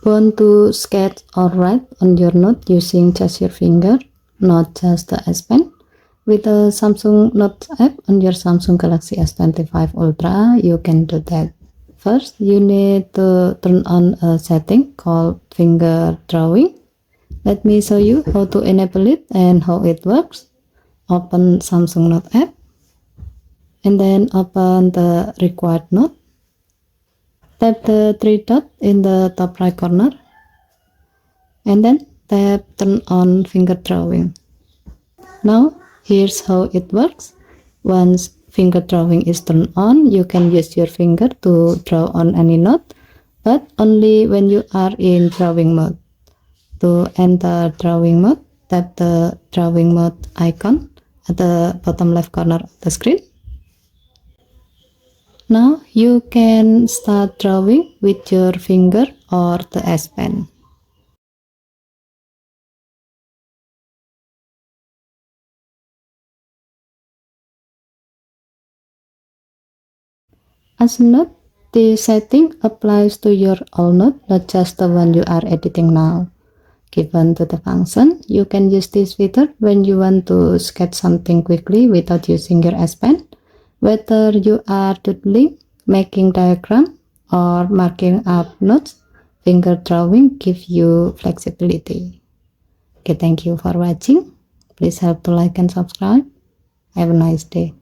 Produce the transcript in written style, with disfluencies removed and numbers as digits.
Want to sketch or write on your note using just your finger, not just the S Pen? With the Samsung Note app on your Samsung Galaxy S25 Ultra, you can do that. First, you need to turn on a setting called finger drawing. Let me show you how to enable it and how it works. Open Samsung Note app and then open the required note. Tap the three dots in the top right corner and then tap turn on finger drawing. Now here's how it works. Once finger drawing is turned on, you can use your finger to draw on any note, but only when you are in drawing mode. To enter drawing mode, tap the drawing mode icon at the bottom left corner of the screen. Now you can start drawing with your finger or the S Pen. As a note, this setting applies to your all note, not just the one you are editing now. Given to the function, you can use this feature when you want to sketch something quickly without using your S Pen. Whether you are doodling, making diagram, or marking up notes, finger drawing gives you flexibility. Okay, thank you for watching. Please help to like and subscribe. Have a nice day.